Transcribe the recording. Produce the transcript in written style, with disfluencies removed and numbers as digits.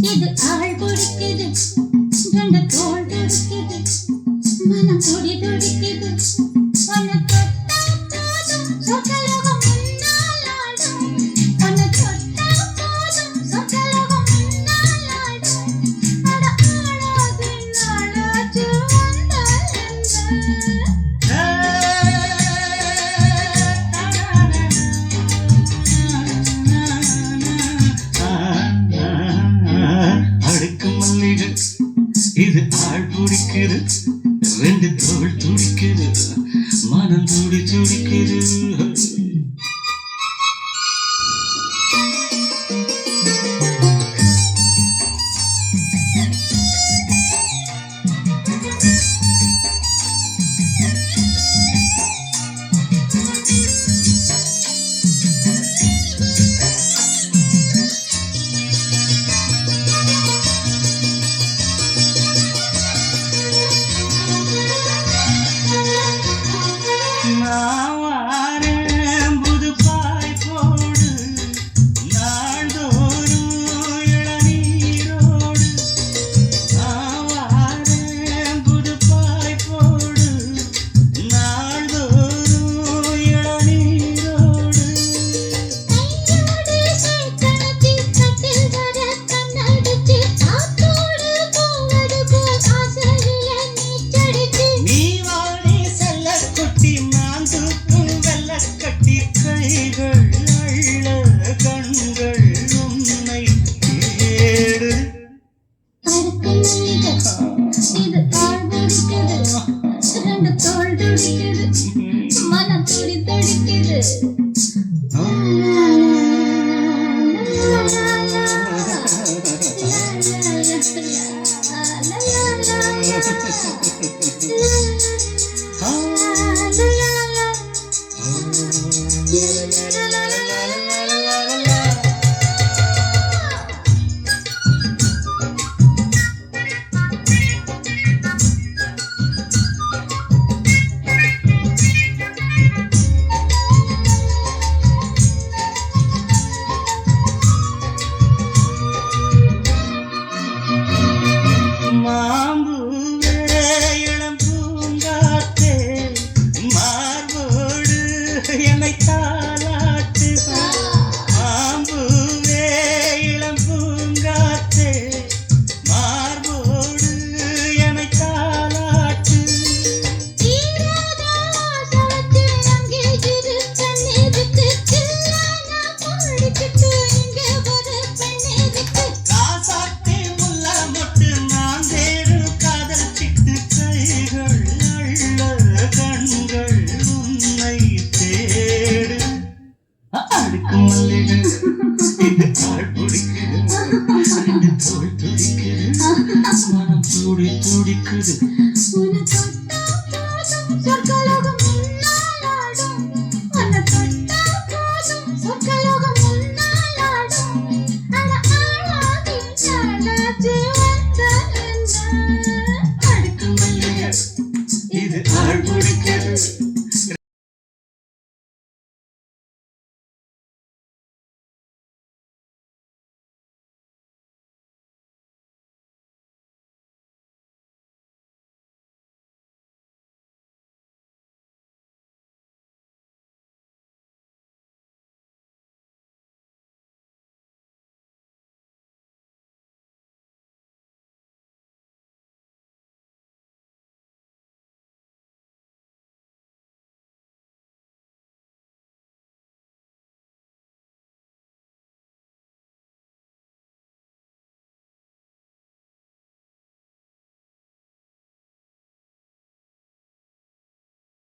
இது ஆள் கொடுக்குது ரெண்டு தோள் கொடுக்குது மனம் துடி துடிக்குது உன்னை தொட்டா போதும் சொர்க்கலோகம் முன்னால் ஆடும் உன்னை தொட்டா போதும் சொர்க்கலோகம் முன்னால் ஆடும் அட ஆடாது நாளாச்சு வந்தால் இது ஆள் பிடிக்குது ரெண்டு தோள் துடிக்குது மனம் துடி துடிக்குது இது ஆள் பிடிக்குது ரெண்டு தோள் துடிக்குது மனம் துடி துடிக்குது என்னை தாலாட்டு மாம்பூவே இளம் பூங்காத்தே மார்போடு என்னை தாலாட்டு காசாத்தி முல்ல மொட்டு நான் தேடும் காதல் சிட்டு கைகள் அள்ள கண்கள் உன்னை தேடு அடுக்கும் மல்லிகை இது ஆள் பிடிக்குது ரெண்டு தோள் துடிக்குது மனம் துடி துடிக்குது